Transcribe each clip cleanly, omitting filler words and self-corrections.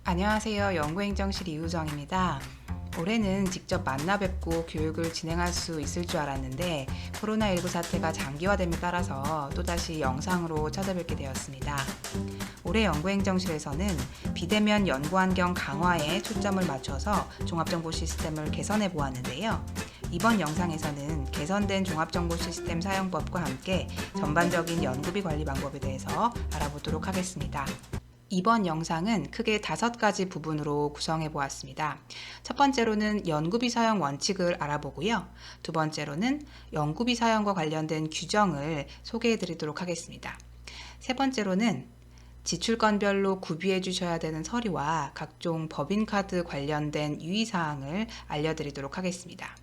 안녕하세요. 연구행정실 이우정입니다. 올해는 직접 만나 뵙고 교육을 진행할 수 있을 줄 알았는데 코로나19 사태가 장기화됨에 따라서 또다시 영상으로 찾아뵙게 되었습니다. 올해 연구행정실에서는 비대면 연구환경 강화에 초점을 맞춰서 종합정보 시스템을 개선해 보았는데요. 이번 영상에서는 개선된 종합정보 시스템 사용법과 함께 전반적인 연구비 관리 방법에 대해서 알아보도록 하겠습니다. 이번 영상은 크게 5가지 부분으로 구성해 보았습니다. 첫 번째로는 연구비 사용 원칙을 알아보고요. 두 번째로는 연구비 사용과 관련된 규정을 소개해 드리도록 하겠습니다. 세 번째로는 지출건별로 구비해 주셔야 되는 서류와 각종 법인카드 관련된 유의사항을 알려드리도록 하겠습니다.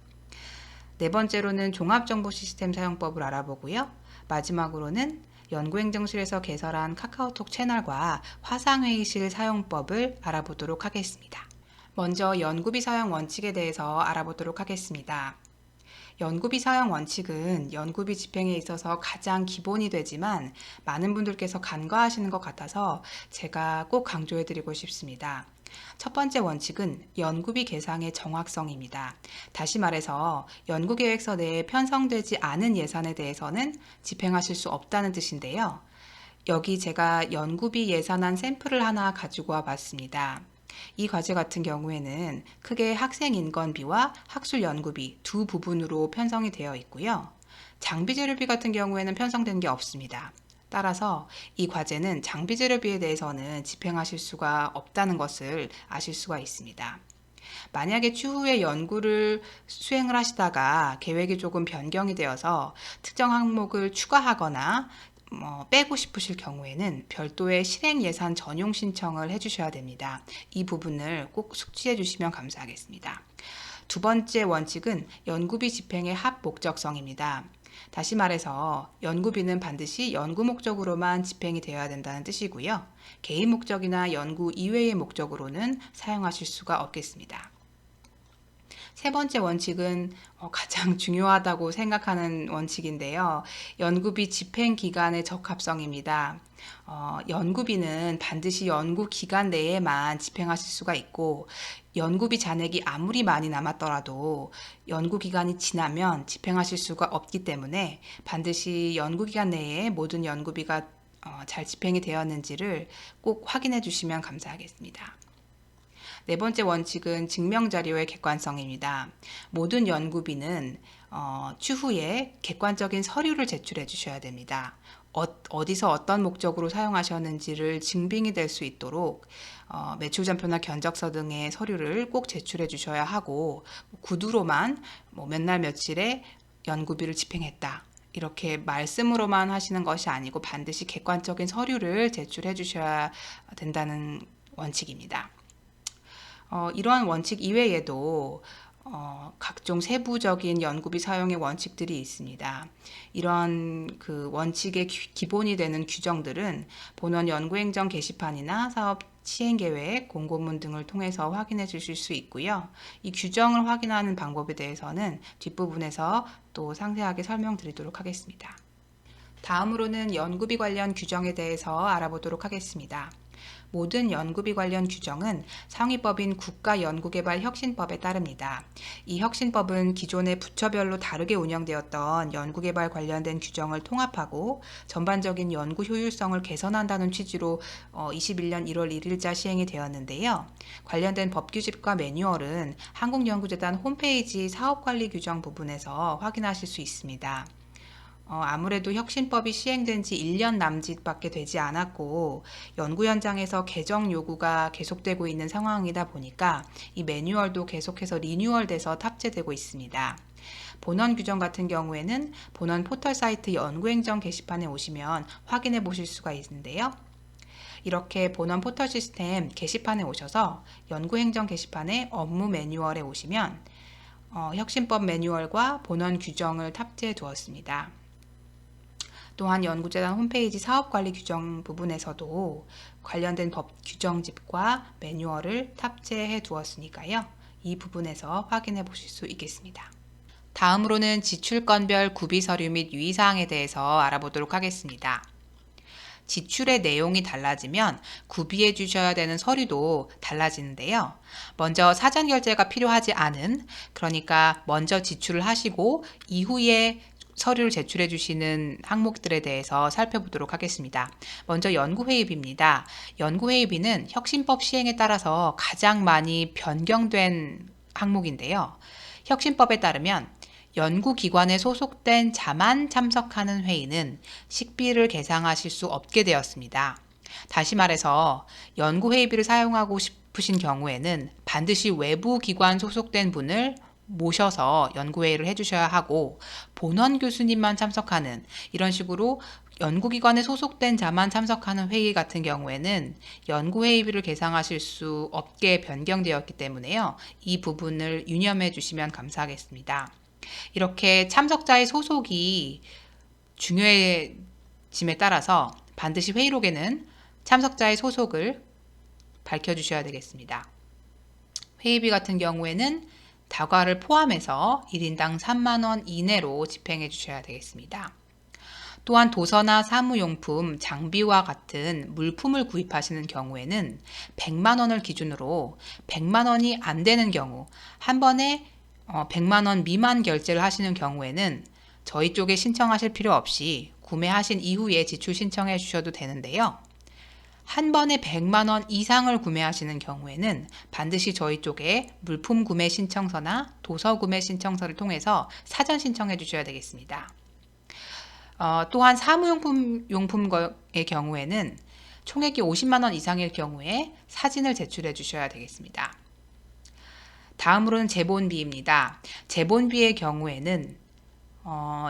네 번째로는 종합정보시스템 사용법을 알아보고요. 마지막으로는 연구행정실에서 개설한 카카오톡 채널과 화상회의실 사용법을 알아보도록 하겠습니다. 먼저 연구비 사용 원칙에 대해서 알아보도록 하겠습니다. 연구비 사용 원칙은 연구비 집행에 있어서 가장 기본이 되지만 많은 분들께서 간과하시는 것 같아서 제가 꼭 강조해 드리고 싶습니다. 첫 번째 원칙은 연구비 계상의 정확성입니다. 다시 말해서 연구계획서 내에 편성되지 않은 예산에 대해서는 집행하실 수 없다는 뜻인데요. 여기 제가 연구비 예산안 샘플을 하나 가지고 와 봤습니다. 이 과제 같은 경우에는 크게 학생 인건비와 학술 연구비 두 부분으로 편성이 되어 있고요. 장비 재료비 같은 경우에는 편성된 게 없습니다. 따라서 이 과제는 장비 재료비에 대해서는 집행하실 수가 없다는 것을 아실 수가 있습니다. 만약에 추후에 연구를 수행을 하시다가 계획이 조금 변경이 되어서 특정 항목을 추가하거나 빼고 싶으실 경우에는 별도의 실행 예산 전용 신청을 해주셔야 됩니다. 이 부분을 꼭 숙지해 주시면 감사하겠습니다. 두 번째 원칙은 연구비 집행의 합 목적성입니다. 다시 말해서 연구비는 반드시 연구 목적으로만 집행이 되어야 된다는 뜻이고요. 개인 목적이나 연구 이외의 목적으로는 사용하실 수가 없겠습니다. 세 번째 원칙은 가장 중요하다고 생각하는 원칙인데요. 연구비 집행 기간의 적합성입니다. 연구비는 반드시 연구 기간 내에만 집행하실 수가 있고 연구비 잔액이 아무리 많이 남았더라도 연구 기간이 지나면 집행하실 수가 없기 때문에 반드시 연구 기간 내에 모든 연구비가 잘 집행이 되었는지를 꼭 확인해 주시면 감사하겠습니다. 네 번째 원칙은 증명자료의 객관성입니다. 모든 연구비는 추후에 객관적인 서류를 제출해 주셔야 됩니다. 어디서 어떤 목적으로 사용하셨는지를 증빙이 될 수 있도록 매출잔표나 견적서 등의 서류를 꼭 제출해 주셔야 하고 구두로만 몇 날 며칠에 연구비를 집행했다. 이렇게 말씀으로만 하시는 것이 아니고 반드시 객관적인 서류를 제출해 주셔야 된다는 원칙입니다. 이러한 원칙 이외에도 각종 세부적인 연구비 사용의 원칙들이 있습니다. 이런 그 원칙의 기본이 되는 규정들은 본원 연구행정 게시판이나 사업 시행계획, 공고문 등을 통해서 확인해 주실 수 있고요. 이 규정을 확인하는 방법에 대해서는 뒷부분에서 또 상세하게 설명드리도록 하겠습니다. 다음으로는 연구비 관련 규정에 대해서 알아보도록 하겠습니다. 모든 연구비 관련 규정은 상위법인 국가연구개발혁신법에 따릅니다. 이 혁신법은 기존의 부처별로 다르게 운영되었던 연구개발 관련된 규정을 통합하고 전반적인 연구 효율성을 개선한다는 취지로 21년 1월 1일자 시행이 되었는데요. 관련된 법규집과 매뉴얼은 한국연구재단 홈페이지 사업관리 규정 부분에서 확인하실 수 있습니다. 아무래도 혁신법이 시행된 지 1년 남짓밖에 되지 않았고 연구 현장에서 개정 요구가 계속되고 있는 상황이다 보니까 이 매뉴얼도 계속해서 리뉴얼돼서 탑재되고 있습니다. 본원 규정 같은 경우에는 본원 포털 사이트 연구행정 게시판에 오시면 확인해 보실 수가 있는데요. 이렇게 본원 포털 시스템 게시판에 오셔서 연구행정 게시판에 업무 매뉴얼에 오시면 혁신법 매뉴얼과 본원 규정을 탑재해 두었습니다. 또한 연구재단 홈페이지 사업관리 규정 부분에서도 관련된 법 규정집과 매뉴얼을 탑재해 두었으니까요. 이 부분에서 확인해 보실 수 있겠습니다. 다음으로는 지출건별 구비서류 및 유의사항에 대해서 알아보도록 하겠습니다. 지출의 내용이 달라지면 구비해 주셔야 되는 서류도 달라지는데요. 먼저 사전 결제가 필요하지 않은, 그러니까 먼저 지출을 하시고 이후에 서류를 제출해 주시는 항목들에 대해서 살펴보도록 하겠습니다. 먼저 연구회의비입니다. 연구회의비는 혁신법 시행에 따라서 가장 많이 변경된 항목인데요. 혁신법에 따르면 연구기관에 소속된 자만 참석하는 회의는 식비를 계상하실 수 없게 되었습니다. 다시 말해서 연구회의비를 사용하고 싶으신 경우에는 반드시 외부 기관 소속된 분을 모셔서 연구회의를 해주셔야 하고, 본원 교수님만 참석하는 이런 식으로 연구기관에 소속된 자만 참석하는 회의 같은 경우에는 연구회의비를 계상하실 수 없게 변경되었기 때문에요. 이 부분을 유념해 주시면 감사하겠습니다. 이렇게 참석자의 소속이 중요해짐에 따라서 반드시 회의록에는 참석자의 소속을 밝혀주셔야 되겠습니다. 회의비 같은 경우에는 다과를 포함해서 1인당 3만 원 이내로 집행해 주셔야 되겠습니다. 또한 도서나 사무용품, 장비와 같은 물품을 구입하시는 경우에는 100만 원을 기준으로 100만 원이 안 되는 경우, 한 번에 100만 원 미만 결제를 하시는 경우에는 저희 쪽에 신청하실 필요 없이 구매하신 이후에 지출 신청해 주셔도 되는데요. 한 번에 100만 원 이상을 구매하시는 경우에는 반드시 저희 쪽에 물품 구매 신청서나 도서 구매 신청서를 통해서 사전 신청해 주셔야 되겠습니다. 또한 사무용품의 경우에는 총액이 50만 원 이상일 경우에 사진을 제출해 주셔야 되겠습니다. 다음으로는 제본비입니다. 제본비의 경우에는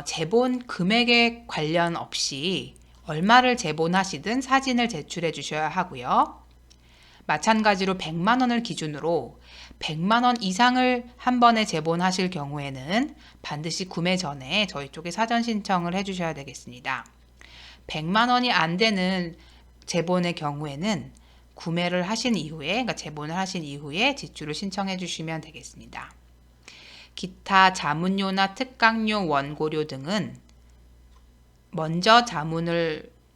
제본 금액에 관련 없이 얼마를 제본하시든 사진을 제출해 주셔야 하고요. 마찬가지로 100만 원을 기준으로 100만 원 이상을 한 번에 제본하실 경우에는 반드시 구매 전에 저희 쪽에 사전 신청을 해 주셔야 되겠습니다. 100만 원이 안 되는 제본의 경우에는 구매를 하신 이후에, 그러니까 제본을 하신 이후에 지출을 신청해 주시면 되겠습니다. 기타 자문료나 특강료, 원고료 등은 먼저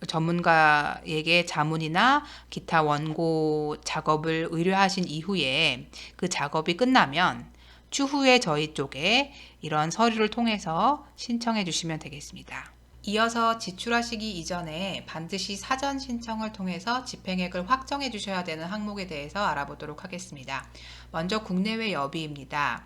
전문가에게 자문이나 기타 원고 작업을 의뢰하신 이후에 그 작업이 끝나면 추후에 저희 쪽에 이런 서류를 통해서 신청해 주시면 되겠습니다. 이어서 지출하시기 이전에 반드시 사전 신청을 통해서 집행액을 확정해 주셔야 되는 항목에 대해서 알아보도록 하겠습니다. 먼저 국내외 여비입니다.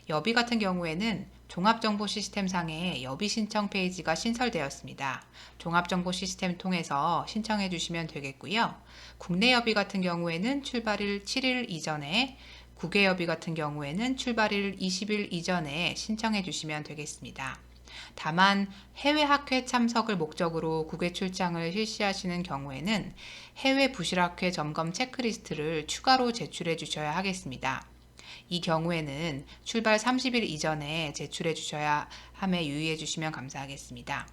여비 같은 경우에는 종합정보시스템상에 여비 신청 페이지가 신설되었습니다. 종합정보시스템 통해서 신청해 주시면 되겠고요. 국내 여비 같은 경우에는 출발일 7일 이전에, 국외 여비 같은 경우에는 출발일 20일 이전에 신청해 주시면 되겠습니다. 다만 해외 학회 참석을 목적으로 국외 출장을 실시하시는 경우에는 해외 부실학회 점검 체크리스트를 추가로 제출해 주셔야 하겠습니다. 이 경우에는 출발 30일 이전에 제출해 주셔야 함에 유의해 주시면 감사하겠습니다.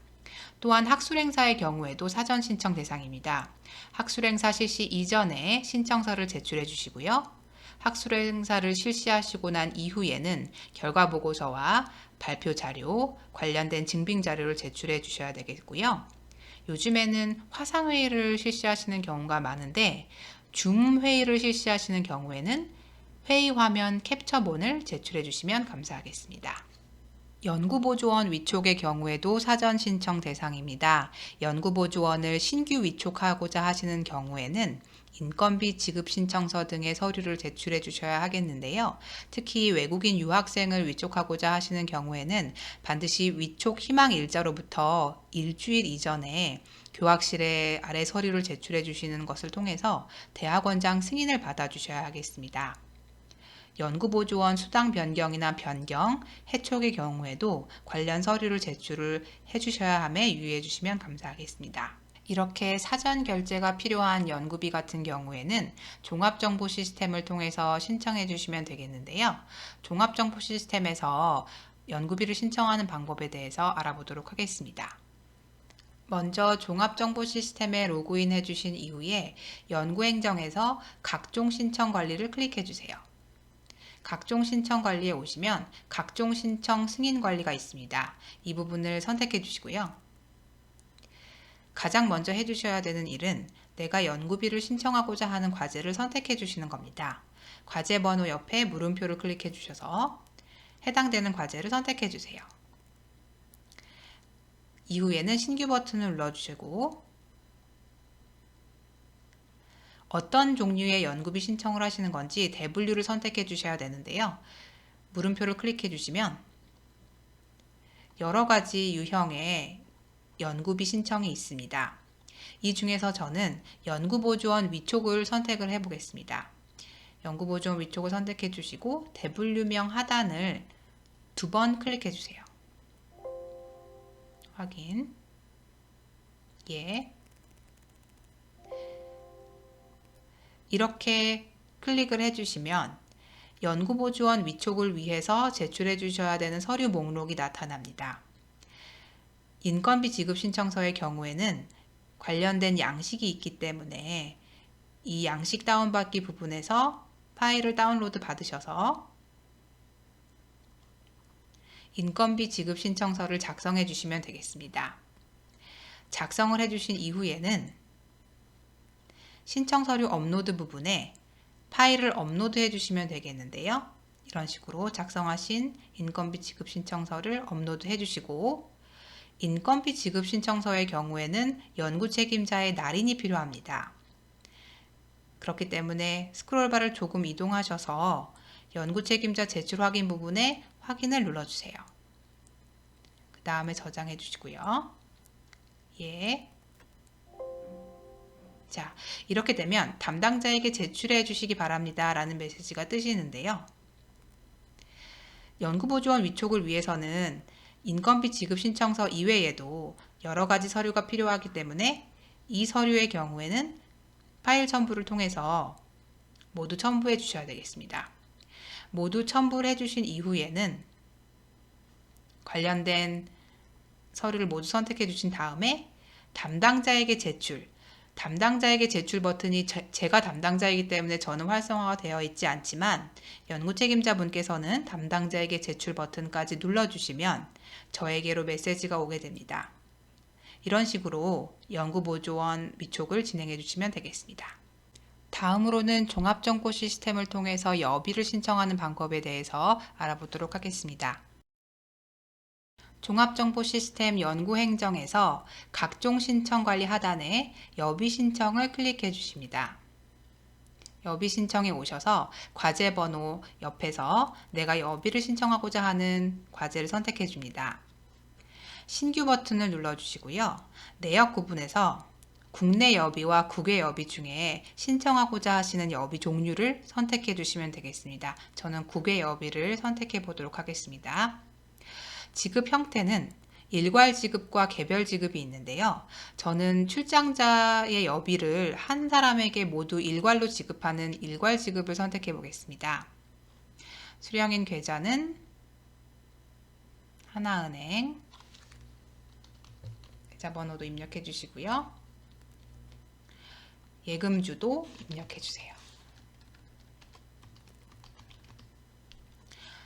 또한 학술행사의 경우에도 사전 신청 대상입니다. 학술행사 실시 이전에 신청서를 제출해 주시고요. 학술행사를 실시하시고 난 이후에는 결과보고서와 발표 자료, 관련된 증빙 자료를 제출해 주셔야 되겠고요. 요즘에는 화상회의를 실시하시는 경우가 많은데 줌 회의를 실시하시는 경우에는 회의 화면 캡처본을 제출해 주시면 감사하겠습니다. 연구보조원 위촉의 경우에도 사전 신청 대상입니다. 연구보조원을 신규 위촉하고자 하시는 경우에는 인건비 지급 신청서 등의 서류를 제출해 주셔야 하겠는데요. 특히 외국인 유학생을 위촉하고자 하시는 경우에는 반드시 위촉 희망 일자로부터 일주일 이전에 교학실에 아래 서류를 제출해 주시는 것을 통해서 대학원장 승인을 받아 주셔야 하겠습니다. 연구보조원 수당 변경이나 변경, 해촉의 경우에도 관련 서류를 제출을 해주셔야 함에 유의해 주시면 감사하겠습니다. 이렇게 사전 결제가 필요한 연구비 같은 경우에는 종합정보 시스템을 통해서 신청해 주시면 되겠는데요. 종합정보 시스템에서 연구비를 신청하는 방법에 대해서 알아보도록 하겠습니다. 먼저 종합정보 시스템에 로그인 해주신 이후에 연구행정에서 각종 신청 관리를 클릭해 주세요. 각종 신청 관리에 오시면 각종 신청 승인 관리가 있습니다. 이 부분을 선택해 주시고요. 가장 먼저 해주셔야 되는 일은 내가 연구비를 신청하고자 하는 과제를 선택해 주시는 겁니다. 과제 번호 옆에 물음표를 클릭해 주셔서 해당되는 과제를 선택해 주세요. 이후에는 신규 버튼을 눌러주시고 어떤 종류의 연구비 신청을 하시는 건지 대분류를 선택해 주셔야 되는데요. 물음표를 클릭해 주시면 여러 가지 유형의 연구비 신청이 있습니다. 이 중에서 저는 연구보조원 위촉을 선택을 해 보겠습니다. 연구보조원 위촉을 선택해 주시고 대분류명 하단을 2번 클릭해 주세요. 확인. 예. 이렇게 클릭을 해주시면 연구보조원 위촉을 위해서 제출해 주셔야 되는 서류 목록이 나타납니다. 인건비 지급 신청서의 경우에는 관련된 양식이 있기 때문에 이 양식 다운받기 부분에서 파일을 다운로드 받으셔서 인건비 지급 신청서를 작성해 주시면 되겠습니다. 작성을 해주신 이후에는 신청 서류 업로드 부분에 파일을 업로드 해주시면 되겠는데요. 이런 식으로 작성하신 인건비 지급 신청서를 업로드 해주시고 인건비 지급 신청서의 경우에는 연구 책임자의 날인이 필요합니다. 그렇기 때문에 스크롤바를 조금 이동하셔서 연구 책임자 제출 확인 부분에 확인을 눌러주세요. 그 다음에 저장해 주시고요. 예. 자, 이렇게 되면 담당자에게 제출해 주시기 바랍니다 라는 메시지가 뜨시는데요. 연구보조원 위촉을 위해서는 인건비 지급 신청서 이외에도 여러 가지 서류가 필요하기 때문에 이 서류의 경우에는 파일 첨부를 통해서 모두 첨부해 주셔야 되겠습니다. 모두 첨부를 해주신 이후에는 관련된 서류를 모두 선택해 주신 다음에 담당자에게 제출 버튼이 제가 담당자이기 때문에 저는 활성화가 되어 있지 않지만 연구 책임자분께서는 담당자에게 제출 버튼까지 눌러주시면 저에게로 메시지가 오게 됩니다. 이런 식으로 연구보조원 위촉을 진행해 주시면 되겠습니다. 다음으로는 종합정보 시스템을 통해서 여비를 신청하는 방법에 대해서 알아보도록 하겠습니다. 종합정보 시스템 연구행정에서 각종 신청 관리 하단에 여비 신청을 클릭해 주십니다. 여비 신청에 오셔서 과제 번호 옆에서 내가 여비를 신청하고자 하는 과제를 선택해 줍니다. 신규 버튼을 눌러 주시고요. 내역 구분에서 국내 여비와 국외 여비 중에 신청하고자 하시는 여비 종류를 선택해 주시면 되겠습니다. 저는 국외 여비를 선택해 보도록 하겠습니다. 지급 형태는 일괄 지급과 개별 지급이 있는데요. 저는 출장자의 여비를 한 사람에게 모두 일괄로 지급하는 일괄 지급을 선택해 보겠습니다. 수령인 계좌는 하나은행, 계좌번호도 입력해 주시고요. 예금주도 입력해 주세요.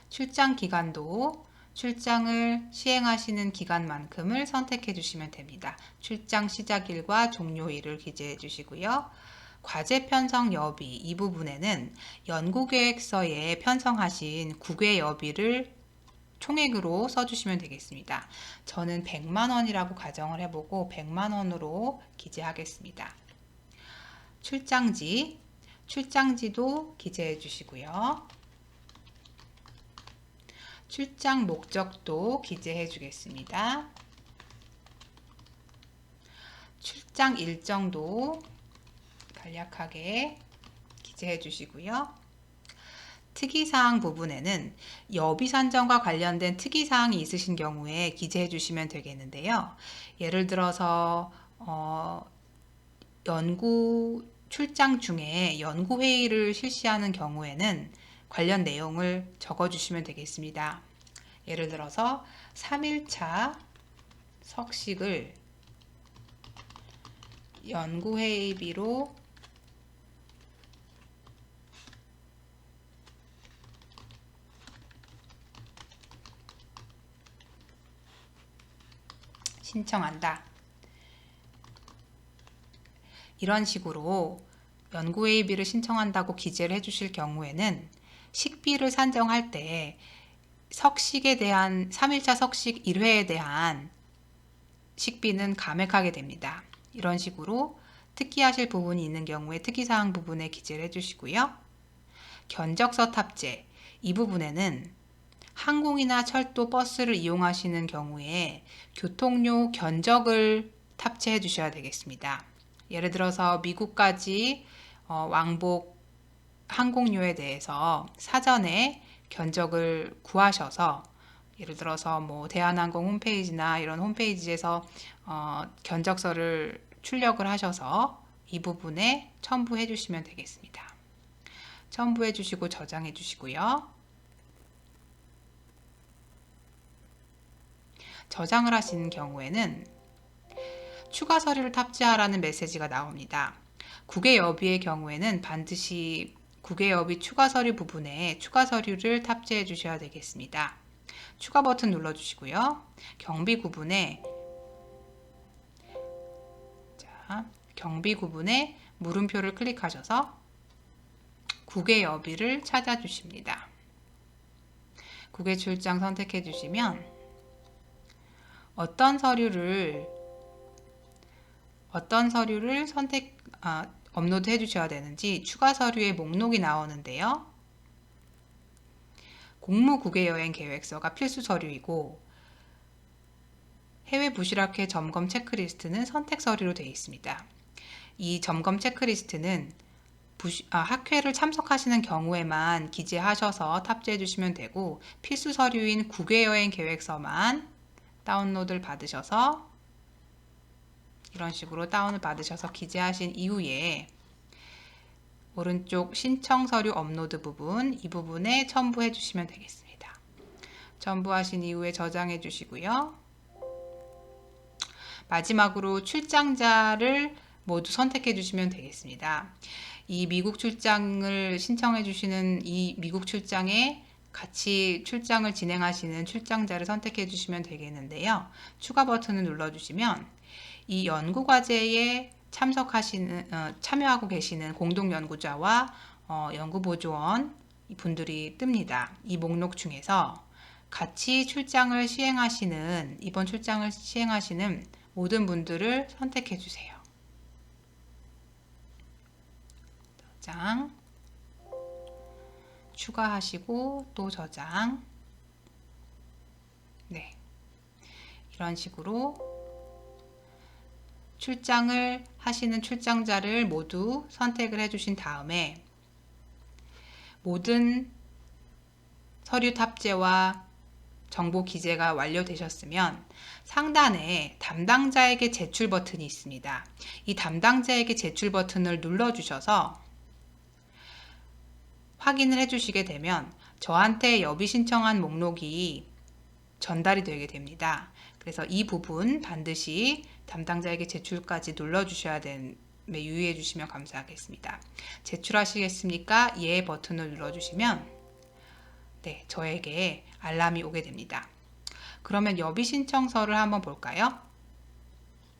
출장 기간도 출장을 시행하시는 기간만큼을 선택해 주시면 됩니다. 출장 시작일과 종료일을 기재해 주시고요. 과제 편성 여비 이 부분에는 연구계획서에 편성하신 국외 여비를 총액으로 써주시면 되겠습니다. 저는 100만 원이라고 가정을 해보고 100만 원으로 기재하겠습니다. 출장지도 기재해 주시고요. 출장 목적도 기재해 주겠습니다. 출장 일정도 간략하게 기재해 주시고요. 특이사항 부분에는 여비 산정과 관련된 특이사항이 있으신 경우에 기재해 주시면 되겠는데요. 예를 들어서 연구 출장 중에 연구회의를 실시하는 경우에는 관련 내용을 적어주시면 되겠습니다. 예를 들어서 3일차 석식을 연구회의비로 신청한다. 이런 식으로 연구회의비를 신청한다고 기재를 해주실 경우에는 식비를 산정할 때 석식에 대한 3일차 석식 1회에 대한 식비는 감액하게 됩니다. 이런 식으로 특기하실 부분이 있는 경우에 특기사항 부분에 기재를 해주시고요. 견적서 탑재, 이 부분에는 항공이나 철도, 버스를 이용하시는 경우에 교통료 견적을 탑재해 주셔야 되겠습니다. 예를 들어서 미국까지 왕복 항공료에 대해서 사전에 견적을 구하셔서, 예를 들어서 뭐 대한항공 홈페이지나 이런 홈페이지에서 견적서를 출력을 하셔서 이 부분에 첨부해 주시면 되겠습니다. 첨부해 주시고 저장해 주시고요. 저장을 하시는 경우에는 추가 서류를 탑재하라는 메시지가 나옵니다. 국외여비의 경우에는 반드시 국외여비 추가 서류 부분에 추가 서류를 탑재해 주셔야 되겠습니다. 추가 버튼 눌러 주시고요. 경비 구분에 물음표를 클릭하셔서 국외여비를 찾아 주십니다. 국외 출장 선택해 주시면 어떤 서류를 업로드 해 주셔야 되는지 추가 서류의 목록이 나오는데요. 공무 국외 여행 계획서가 필수 서류이고 해외 부실학회 점검 체크리스트는 선택 서류로 되어 있습니다. 이 점검 체크리스트는 학회를 참석하시는 경우에만 기재하셔서 탑재해 주시면 되고, 필수 서류인 국외 여행 계획서만 다운로드를 받으셔서 이런 식으로 다운을 받으셔서 기재하신 이후에 오른쪽 신청 서류 업로드 부분, 이 부분에 첨부해 주시면 되겠습니다. 첨부하신 이후에 저장해 주시고요. 마지막으로 출장자를 모두 선택해 주시면 되겠습니다. 이 미국 출장을 신청해 주시는 이 미국 출장에 같이 출장을 진행하시는 출장자를 선택해 주시면 되겠는데요. 추가 버튼을 눌러 주시면 이 연구과제에 참여하고 계시는 공동연구자와 연구보조원 분들이 뜹니다. 이 목록 중에서 같이 이번 출장을 시행하시는 모든 분들을 선택해 주세요. 저장, 추가하시고 또 저장. 네, 이런 식으로 출장을 하시는 출장자를 모두 선택을 해주신 다음에 모든 서류 탑재와 정보 기재가 완료되셨으면 상단에 담당자에게 제출 버튼이 있습니다. 이 담당자에게 제출 버튼을 눌러주셔서 확인을 해주시게 되면 저한테 여비 신청한 목록이 전달이 되게 됩니다. 그래서 이 부분 반드시 담당자에게 제출까지 눌러주셔야 되는, 유의해 주시면 감사하겠습니다. 제출하시겠습니까? 예 버튼을 눌러주시면 네, 저에게 알람이 오게 됩니다. 그러면 여비 신청서를 한번 볼까요?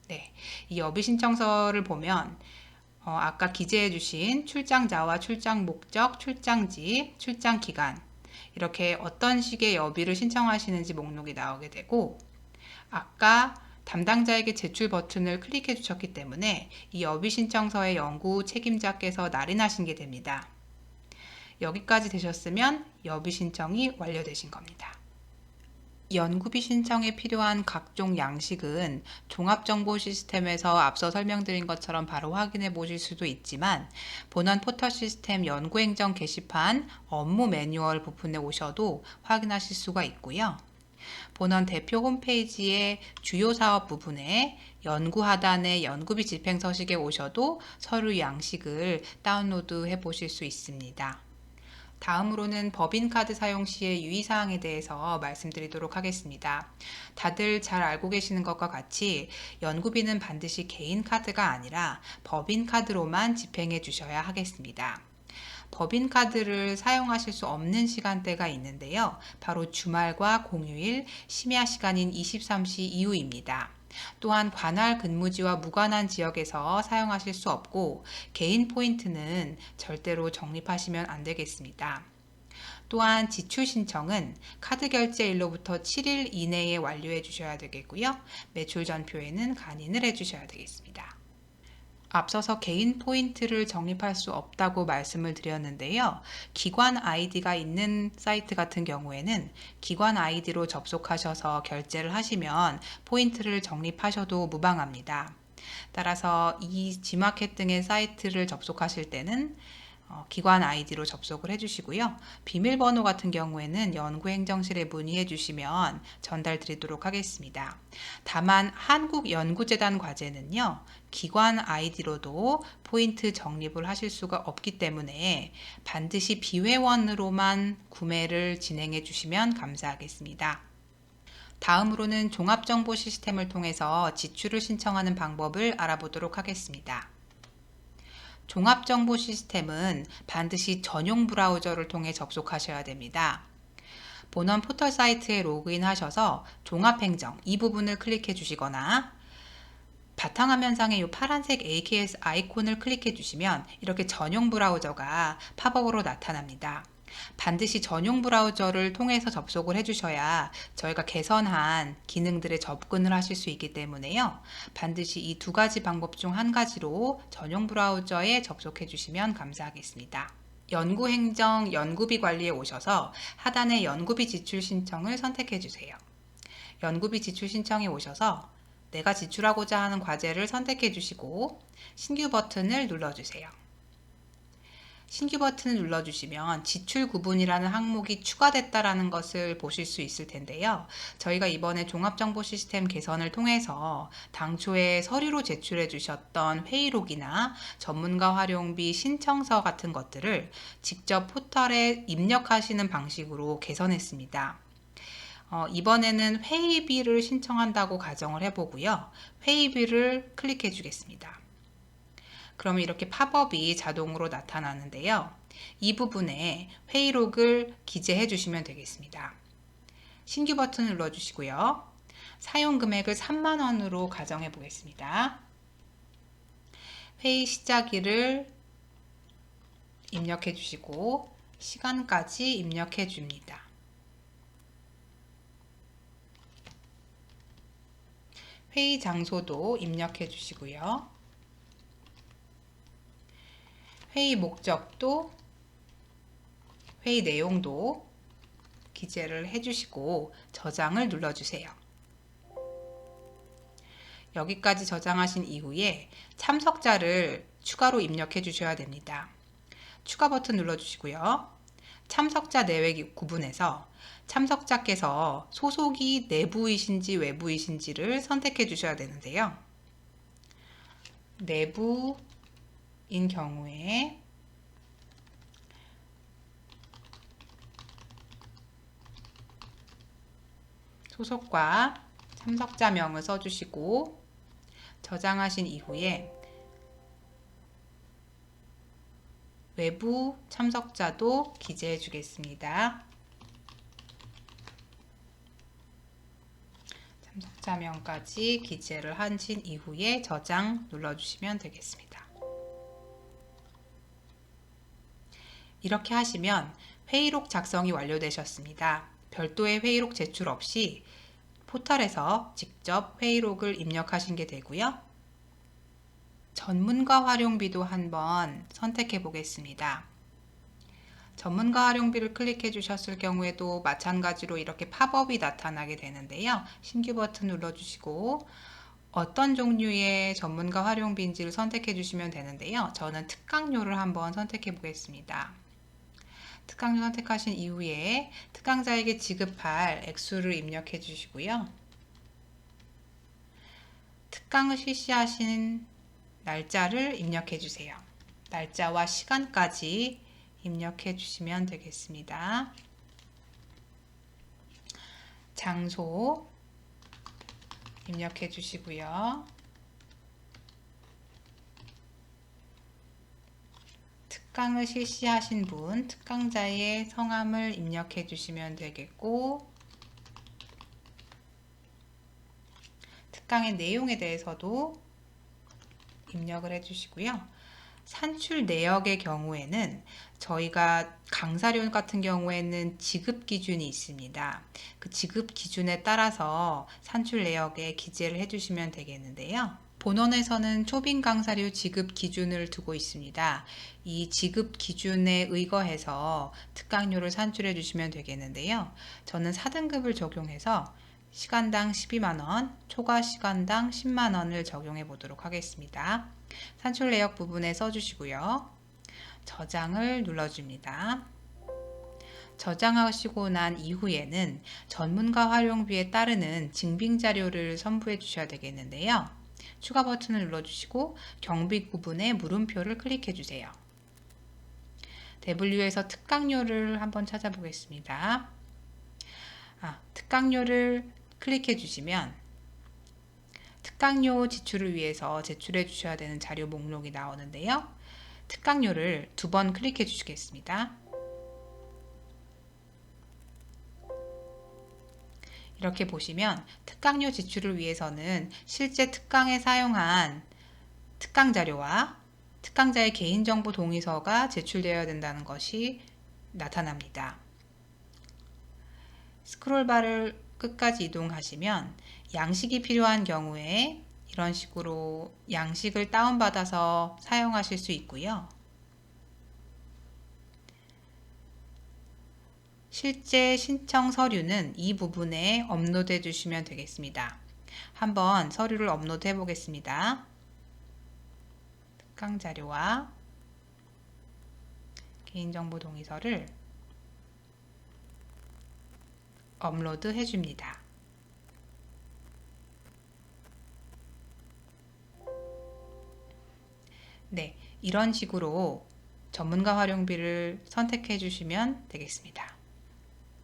네, 이 여비 신청서를 보면 아까 기재해 주신 출장자와 출장 목적, 출장지, 출장 기간, 이렇게 어떤 식의 여비를 신청하시는지 목록이 나오게 되고, 아까 담당자에게 제출 버튼을 클릭해 주셨기 때문에 이 여비 신청서의 연구 책임자께서 날인하신 게 됩니다. 여기까지 되셨으면 여비 신청이 완료되신 겁니다. 연구비 신청에 필요한 각종 양식은 종합정보 시스템에서 앞서 설명드린 것처럼 바로 확인해 보실 수도 있지만, 본원 포털 시스템 연구행정 게시판 업무 매뉴얼 부분에 오셔도 확인하실 수가 있고요. 본원 대표 홈페이지의 주요 사업 부분에 연구 하단의 연구비 집행 서식에 오셔도 서류 양식을 다운로드 해 보실 수 있습니다. 다음으로는 법인카드 사용 시의 유의사항에 대해서 말씀드리도록 하겠습니다. 다들 잘 알고 계시는 것과 같이 연구비는 반드시 개인 카드가 아니라 법인카드로만 집행해 주셔야 하겠습니다. 법인카드를 사용하실 수 없는 시간대가 있는데요. 바로 주말과 공휴일, 심야 시간인 23시 이후입니다. 또한 관할 근무지와 무관한 지역에서 사용하실 수 없고 개인 포인트는 절대로 적립하시면 안 되겠습니다. 또한 지출 신청은 카드 결제일로부터 7일 이내에 완료해 주셔야 되겠고요. 매출 전표에는 간인을 해 주셔야 되겠습니다. 앞서서 개인 포인트를 적립할 수 없다고 말씀을 드렸는데요. 기관 아이디가 있는 사이트 같은 경우에는 기관 아이디로 접속하셔서 결제를 하시면 포인트를 적립하셔도 무방합니다. 따라서 이 G마켓 등의 사이트를 접속하실 때는 기관 아이디로 접속을 해주시고요. 비밀번호 같은 경우에는 연구행정실에 문의해 주시면 전달 드리도록 하겠습니다. 다만 한국연구재단 과제는요. 기관 아이디로도 포인트 적립을 하실 수가 없기 때문에 반드시 비회원으로만 구매를 진행해 주시면 감사하겠습니다. 다음으로는 종합정보 시스템을 통해서 지출을 신청하는 방법을 알아보도록 하겠습니다. 종합정보 시스템은 반드시 전용 브라우저를 통해 접속하셔야 됩니다. 본원 포털 사이트에 로그인 하셔서 종합행정 이 부분을 클릭해 주시거나 바탕화면상의 이 파란색 AKS 아이콘을 클릭해 주시면 이렇게 전용 브라우저가 팝업으로 나타납니다. 반드시 전용 브라우저를 통해서 접속을 해주셔야 저희가 개선한 기능들에 접근을 하실 수 있기 때문에요. 반드시 이 두 가지 방법 중 한 가지로 전용 브라우저에 접속해 주시면 감사하겠습니다. 연구행정 연구비 관리에 오셔서 하단의 연구비 지출 신청을 선택해 주세요. 연구비 지출 신청에 오셔서 내가 지출하고자 하는 과제를 선택해 주시고 신규 버튼을 눌러주세요. 신규 버튼을 눌러주시면 지출 구분이라는 항목이 추가됐다라는 것을 보실 수 있을 텐데요. 저희가 이번에 종합정보 시스템 개선을 통해서 당초에 서류로 제출해 주셨던 회의록이나 전문가 활용비 신청서 같은 것들을 직접 포털에 입력하시는 방식으로 개선했습니다. 이번에는 회의비를 신청한다고 가정을 해보고요. 회의비를 클릭해 주겠습니다. 그러면 이렇게 팝업이 자동으로 나타나는데요. 이 부분에 회의록을 기재해 주시면 되겠습니다. 신규 버튼을 눌러주시고요. 사용 금액을 3만 원으로 가정해 보겠습니다. 회의 시작일을 입력해 주시고 시간까지 입력해 줍니다. 회의 장소도 입력해 주시고요. 회의 목적도 회의 내용도 기재를 해주시고 저장을 눌러주세요. 여기까지 저장하신 이후에 참석자를 추가로 입력해 주셔야 됩니다. 추가 버튼 눌러주시고요. 참석자 내외 구분해서 참석자께서 소속이 내부이신지 외부이신지를 선택해 주셔야 되는데요. 내부인 경우에 소속과 참석자명을 써주시고 저장하신 이후에 외부 참석자도 기재해 주겠습니다. 참석자명까지 기재를 하신 이후에 저장 눌러주시면 되겠습니다. 이렇게 하시면 회의록 작성이 완료되셨습니다. 별도의 회의록 제출 없이 포털에서 직접 회의록을 입력하신 게 되고요. 전문가 활용비도 한번 선택해 보겠습니다. 전문가 활용비를 클릭해 주셨을 경우에도 마찬가지로 이렇게 팝업이 나타나게 되는데요. 신규 버튼 눌러주시고 어떤 종류의 전문가 활용비인지를 선택해 주시면 되는데요. 저는 특강료를 한번 선택해 보겠습니다. 특강료 선택하신 이후에 특강자에게 지급할 액수를 입력해 주시고요. 특강을 실시하신 날짜를 입력해 주세요. 날짜와 시간까지 입력해 주시면 되겠습니다. 장소 입력해 주시고요. 특강을 실시하신 분, 특강자의 성함을 입력해 주시면 되겠고 특강의 내용에 대해서도 입력을 해주시고요. 산출 내역의 경우에는 저희가 강사료 같은 경우에는 지급 기준이 있습니다. 그 지급 기준에 따라서 산출 내역에 기재를 해주시면 되겠는데요. 본원에서는 초빙 강사료 지급 기준을 두고 있습니다. 이 지급 기준에 의거해서 특강료를 산출해 주시면 되겠는데요. 저는 4등급을 적용해서 시간당 12만원, 초과 시간당 10만원을 적용해 보도록 하겠습니다. 산출 내역 부분에 써주시고요. 저장을 눌러줍니다. 저장하시고 난 이후에는 전문가 활용비에 따르는 증빙 자료를 첨부해 주셔야 되겠는데요. 추가 버튼을 눌러주시고 경비 구분에 물음표를 클릭해 주세요. 대분류에서 특강료를 한번 찾아보겠습니다. 특강료를 클릭해 주시면 특강료 지출을 위해서 제출해 주셔야 되는 자료 목록이 나오는데요. 특강료를 2번 클릭해 주시겠습니다. 이렇게 보시면 특강료 지출을 위해서는 실제 특강에 사용한 특강 자료와 특강자의 개인정보 동의서가 제출되어야 된다는 것이 나타납니다. 스크롤바를 끝까지 이동하시면 양식이 필요한 경우에 이런 식으로 양식을 다운받아서 사용하실 수 있고요. 실제 신청 서류는 이 부분에 업로드해 주시면 되겠습니다. 한번 서류를 업로드해 보겠습니다. 특강 자료와 개인정보 동의서를 업로드 해줍니다. 네, 이런 식으로 전문가 활용비를 선택해 주시면 되겠습니다.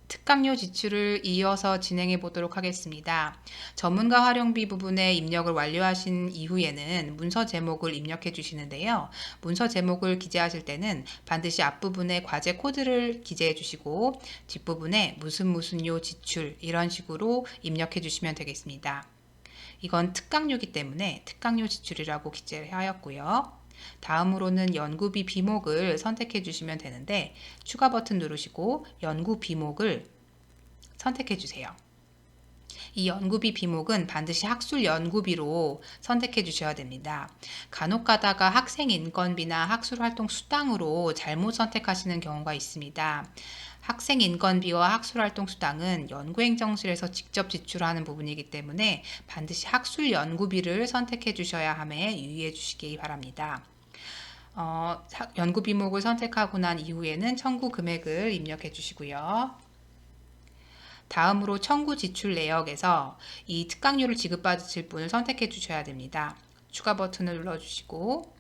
특강료 지출을 이어서 진행해 보도록 하겠습니다. 전문가 활용비 부분에 입력을 완료하신 이후에는 문서 제목을 입력해 주시는데요. 문서 제목을 기재하실 때는 반드시 앞부분에 과제 코드를 기재해 주시고 뒷부분에 무슨요 지출 이런 식으로 입력해 주시면 되겠습니다. 이건 특강료이기 때문에 특강료 지출이라고 기재를 하였고요. 다음으로는 연구비 비목을 선택해 주시면 되는데 추가 버튼 누르시고 연구 비목을 선택해 주세요. 이 연구비 비목은 반드시 학술 연구비로 선택해 주셔야 됩니다. 간혹 가다가 학생 인건비나 학술 활동 수당으로 잘못 선택하시는 경우가 있습니다. 학생 인건비와 학술 활동 수당은 연구행정실에서 직접 지출하는 부분이기 때문에 반드시 학술 연구비를 선택해 주셔야 함에 유의해 주시기 바랍니다. 연구 비목을 선택하고 난 이후에는 청구 금액을 입력해 주시고요. 다음으로 청구 지출 내역에서 이 특강료를 지급받으실 분을 선택해 주셔야 됩니다. 추가 버튼을 눌러주시고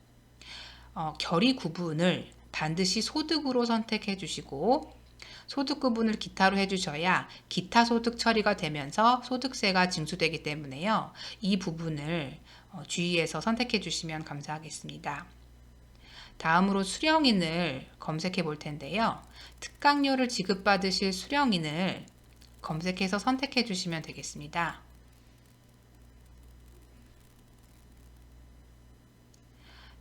결의 구분을 반드시 소득으로 선택해 주시고 소득 구분을 기타로 해주셔야 기타 소득 처리가 되면서 소득세가 징수되기 때문에요. 이 부분을 주의해서 선택해 주시면 감사하겠습니다. 다음으로 수령인을 검색해 볼 텐데요. 특강료를 지급받으실 수령인을 검색해서 선택해 주시면 되겠습니다.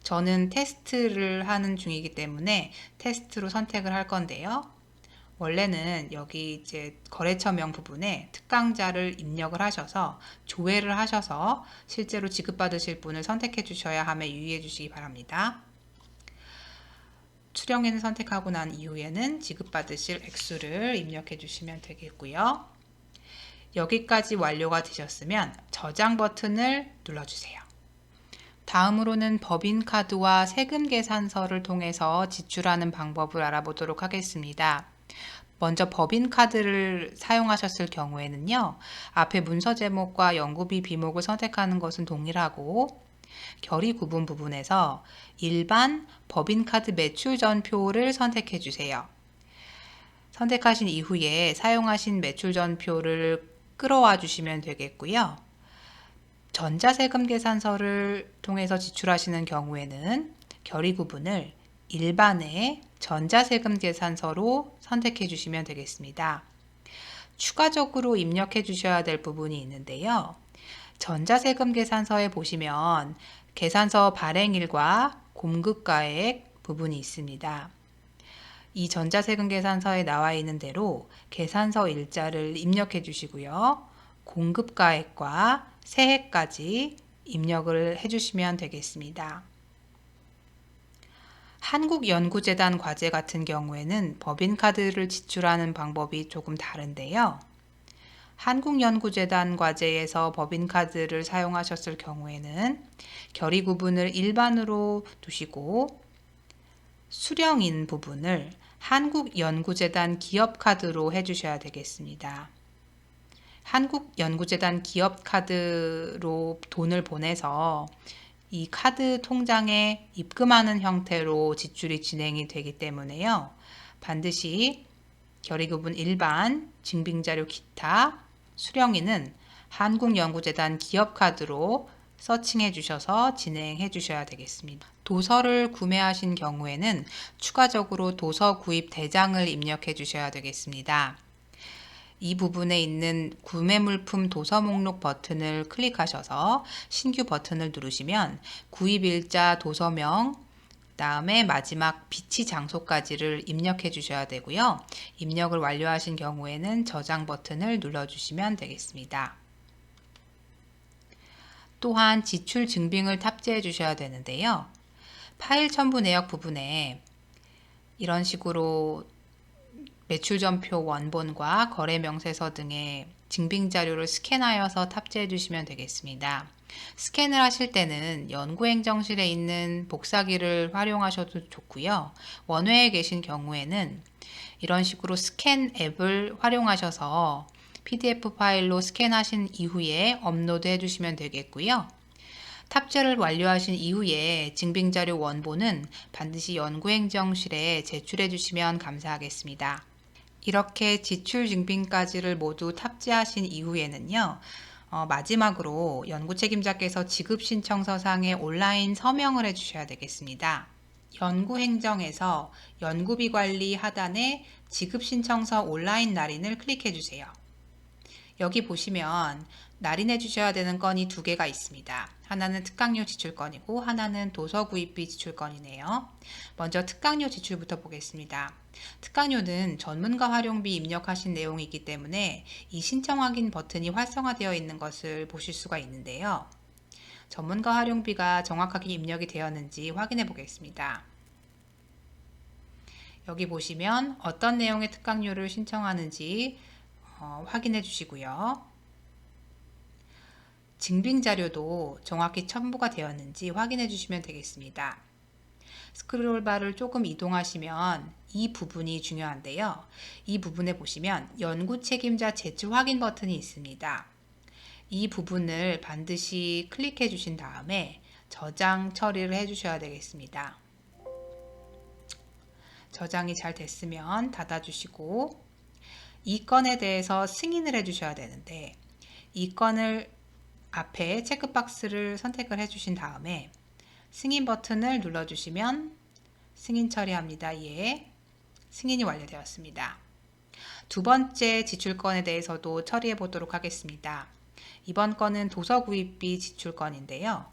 저는 테스트를 하는 중이기 때문에 테스트로 선택을 할 건데요. 원래는 여기 이제 거래처명 부분에 특강자를 입력을 하셔서 조회를 하셔서 실제로 지급받으실 분을 선택해 주셔야 함에 유의해 주시기 바랍니다. 수령인을 선택하고 난 이후에는 지급받으실 액수를 입력해 주시면 되겠고요. 여기까지 완료가 되셨으면 저장 버튼을 눌러주세요. 다음으로는 법인카드와 세금계산서를 통해서 지출하는 방법을 알아보도록 하겠습니다. 먼저 법인카드를 사용하셨을 경우에는요. 앞에 문서 제목과 연구비 비목을 선택하는 것은 동일하고 결의 구분 부분에서 일반 법인카드 매출 전표를 선택해 주세요. 선택하신 이후에 사용하신 매출 전표를 끌어와 주시면 되겠고요. 전자세금 계산서를 통해서 지출하시는 경우에는 결의 구분을 일반의 전자세금 계산서로 선택해 주시면 되겠습니다. 추가적으로 입력해 주셔야 될 부분이 있는데요. 전자세금 계산서에 보시면 계산서 발행일과 공급가액 부분이 있습니다. 이 전자세금 계산서에 나와 있는 대로 계산서 일자를 입력해 주시고요. 공급가액과 세액까지 입력을 해 주시면 되겠습니다. 한국연구재단 과제 같은 경우에는 법인카드를 지출하는 방법이 조금 다른데요. 한국연구재단 과제에서 법인카드를 사용하셨을 경우에는 결의 구분을 일반으로 두시고 수령인 부분을 한국연구재단 기업카드로 해주셔야 되겠습니다. 한국연구재단 기업카드로 돈을 보내서 이 카드 통장에 입금하는 형태로 지출이 진행이 되기 때문에요. 반드시 결의구분 일반, 증빙자료 기타, 수령인은 한국연구재단 기업카드로 서칭해 주셔서 진행해 주셔야 되겠습니다. 도서를 구매하신 경우에는 추가적으로 도서 구입 대장을 입력해 주셔야 되겠습니다. 이 부분에 있는 구매 물품 도서 목록 버튼을 클릭하셔서 신규 버튼을 누르시면 구입일자, 도서명, 다음에 마지막 비치 장소까지를 입력해 주셔야 되고요. 입력을 완료하신 경우에는 저장 버튼을 눌러주시면 되겠습니다. 또한 지출 증빙을 탑재해 주셔야 되는데요. 파일 첨부 내역 부분에 이런 식으로 매출전표 원본과 거래명세서 등의 증빙자료를 스캔하여서 탑재해 주시면 되겠습니다. 스캔을 하실 때는 연구행정실에 있는 복사기를 활용하셔도 좋고요. 원외에 계신 경우에는 이런 식으로 스캔 앱을 활용하셔서 PDF 파일로 스캔하신 이후에 업로드 해주시면 되겠고요. 탑재를 완료하신 이후에 증빙자료 원본은 반드시 연구행정실에 제출해 주시면 감사하겠습니다. 이렇게 지출 증빙까지를 모두 탑재하신 이후에는요. 마지막으로 연구책임자께서 지급신청서상에 온라인 서명을 해주셔야 되겠습니다. 연구행정에서 연구비 관리 하단에 지급신청서 온라인 날인을 클릭해 주세요. 여기 보시면 날인해 주셔야 되는 건이 두 개가 있습니다. 하나는 특강료 지출건이고 하나는 도서 구입비 지출건이네요. 먼저 특강료 지출부터 보겠습니다. 특강료는 전문가 활용비 입력하신 내용이기 때문에 이 신청 확인 버튼이 활성화되어 있는 것을 보실 수가 있는데요. 전문가 활용비가 정확하게 입력이 되었는지 확인해 보겠습니다. 여기 보시면 어떤 내용의 특강료를 신청하는지 확인해 주시고요. 증빙자료도 정확히 첨부가 되었는지 확인해 주시면 되겠습니다. 스크롤바를 조금 이동하시면 이 부분이 중요한데요. 이 부분에 보시면 연구 책임자 제출 확인 버튼이 있습니다. 이 부분을 반드시 클릭해 주신 다음에 저장 처리를 해 주셔야 되겠습니다. 저장이 잘 됐으면 닫아 주시고 이 건에 대해서 승인을 해 주셔야 되는데 이 건을 앞에 체크박스를 선택을 해 주신 다음에 승인 버튼을 눌러주시면 승인 처리합니다. 예. 승인이 완료되었습니다. 두 번째 지출건에 대해서도 처리해 보도록 하겠습니다. 이번 건은 도서 구입비 지출건인데요.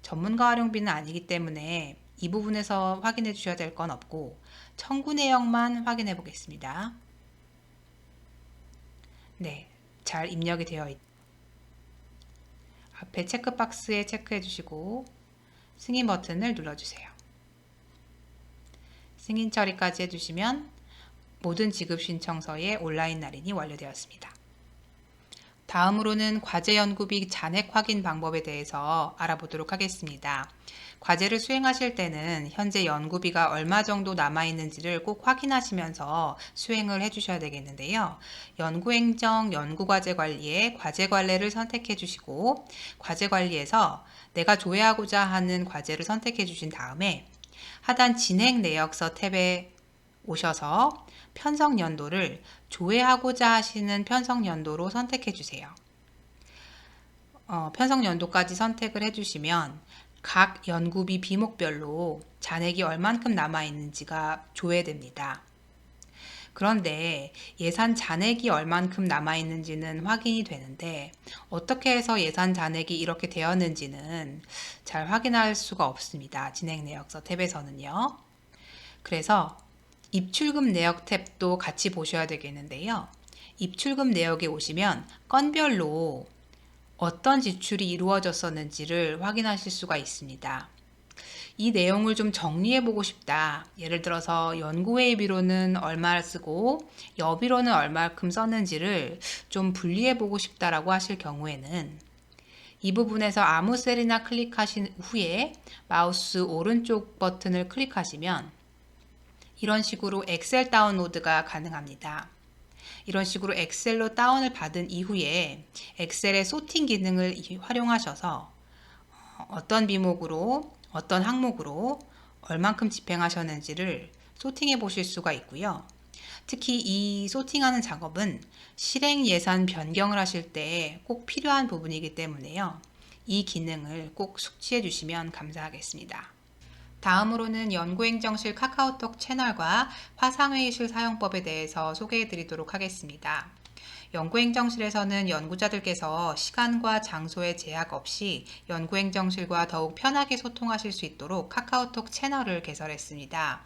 전문가 활용비는 아니기 때문에 이 부분에서 확인해 주셔야 될 건 없고 청구 내역만 확인해 보겠습니다. 네, 잘 입력이 되어 있습니다. 앞에 체크박스에 체크해 주시고 승인 버튼을 눌러주세요. 승인 처리까지 해주시면 모든 지급 신청서의 온라인 날인이 완료되었습니다. 다음으로는 과제 연구비 잔액 확인 방법에 대해서 알아보도록 하겠습니다. 과제를 수행하실 때는 현재 연구비가 얼마 정도 남아있는지를 꼭 확인하시면서 수행을 해주셔야 되겠는데요. 연구행정, 연구과제관리에 과제관례를 선택해 주시고 과제관리에서 내가 조회하고자 하는 과제를 선택해 주신 다음에 하단 진행 내역서 탭에 오셔서 편성연도를 조회하고자 하시는 편성연도로 선택해 주세요. 편성연도까지 선택을 해주시면 각 연구비 비목별로 잔액이 얼만큼 남아있는지가 조회됩니다. 그런데 예산 잔액이 얼만큼 남아있는지는 확인이 되는데 어떻게 해서 예산 잔액이 이렇게 되었는지는 잘 확인할 수가 없습니다. 진행 내역서 탭에서는요. 그래서 입출금 내역 탭도 같이 보셔야 되겠는데요. 입출금 내역에 오시면 건별로 어떤 지출이 이루어졌었는지를 확인하실 수가 있습니다. 이 내용을 좀 정리해 보고 싶다. 예를 들어서 연구회의비로는 얼마를 쓰고 여비로는 얼마큼 썼는지를 좀 분리해 보고 싶다라고 하실 경우에는 이 부분에서 아무 셀이나 클릭하신 후에 마우스 오른쪽 버튼을 클릭하시면 이런 식으로 엑셀 다운로드가 가능합니다. 이런 식으로 엑셀로 다운을 받은 이후에 엑셀의 소팅 기능을 활용하셔서 어떤 비목으로 어떤 항목으로 얼만큼 집행하셨는지를 소팅해 보실 수가 있고요. 특히 이 소팅하는 작업은 실행 예산 변경을 하실 때 꼭 필요한 부분이기 때문에요. 이 기능을 꼭 숙지해 주시면 감사하겠습니다. 다음으로는 연구행정실 카카오톡 채널과 화상회의실 사용법에 대해서 소개해 드리도록 하겠습니다. 연구행정실에서는 연구자들께서 시간과 장소의 제약 없이 연구행정실과 더욱 편하게 소통하실 수 있도록 카카오톡 채널을 개설했습니다.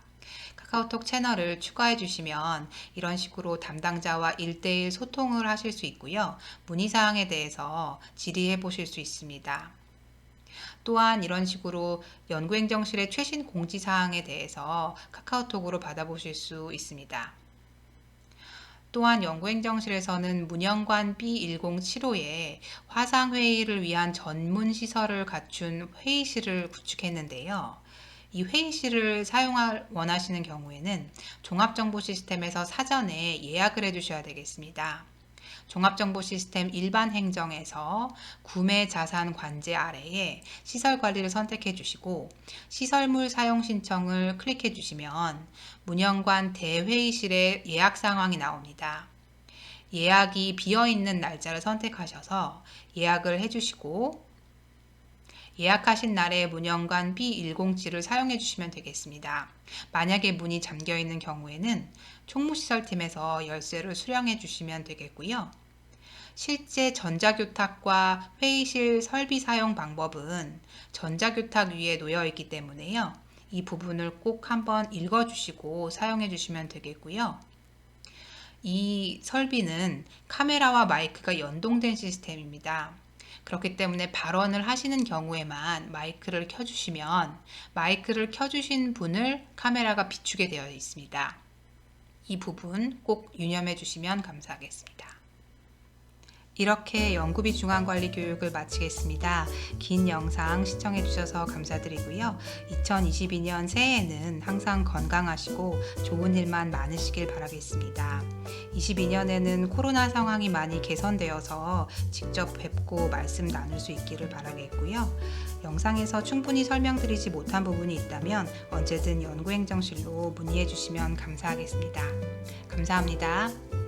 카카오톡 채널을 추가해 주시면 이런 식으로 담당자와 1대1 소통을 하실 수 있고요. 문의사항에 대해서 질의해 보실 수 있습니다. 또한 이런 식으로 연구행정실의 최신 공지사항에 대해서 카카오톡으로 받아보실 수 있습니다. 또한 연구행정실에서는 문영관 B1075에 화상회의를 위한 전문 시설을 갖춘 회의실을 구축했는데요. 이 회의실을 원하시는 경우에는 종합정보시스템에서 사전에 예약을 해주셔야 되겠습니다. 종합정보시스템 일반 행정에서 구매 자산 관제 아래에 시설 관리를 선택해 주시고 시설물 사용 신청을 클릭해 주시면 문영관 대회의실의 예약 상황이 나옵니다. 예약이 비어 있는 날짜를 선택하셔서 예약을 해 주시고 예약하신 날에 문영관 B107을 사용해 주시면 되겠습니다. 만약에 문이 잠겨 있는 경우에는 총무시설팀에서 열쇠를 수령해 주시면 되겠고요. 실제 전자교탁과 회의실 설비 사용 방법은 전자교탁 위에 놓여 있기 때문에요. 이 부분을 꼭 한번 읽어 주시고 사용해 주시면 되겠고요. 이 설비는 카메라와 마이크가 연동된 시스템입니다. 그렇기 때문에 발언을 하시는 경우에만 마이크를 켜주시면 마이크를 켜주신 분을 카메라가 비추게 되어 있습니다. 이 부분 꼭 유념해 주시면 감사하겠습니다. 이렇게 연구비 중앙관리 교육을 마치겠습니다. 긴 영상 시청해 주셔서 감사드리고요. 2022년 새해에는 항상 건강하시고 좋은 일만 많으시길 바라겠습니다. 22년에는 코로나 상황이 많이 개선되어서 직접 뵙고 말씀 나눌 수 있기를 바라겠고요. 영상에서 충분히 설명드리지 못한 부분이 있다면 언제든 연구행정실로 문의해 주시면 감사하겠습니다. 감사합니다.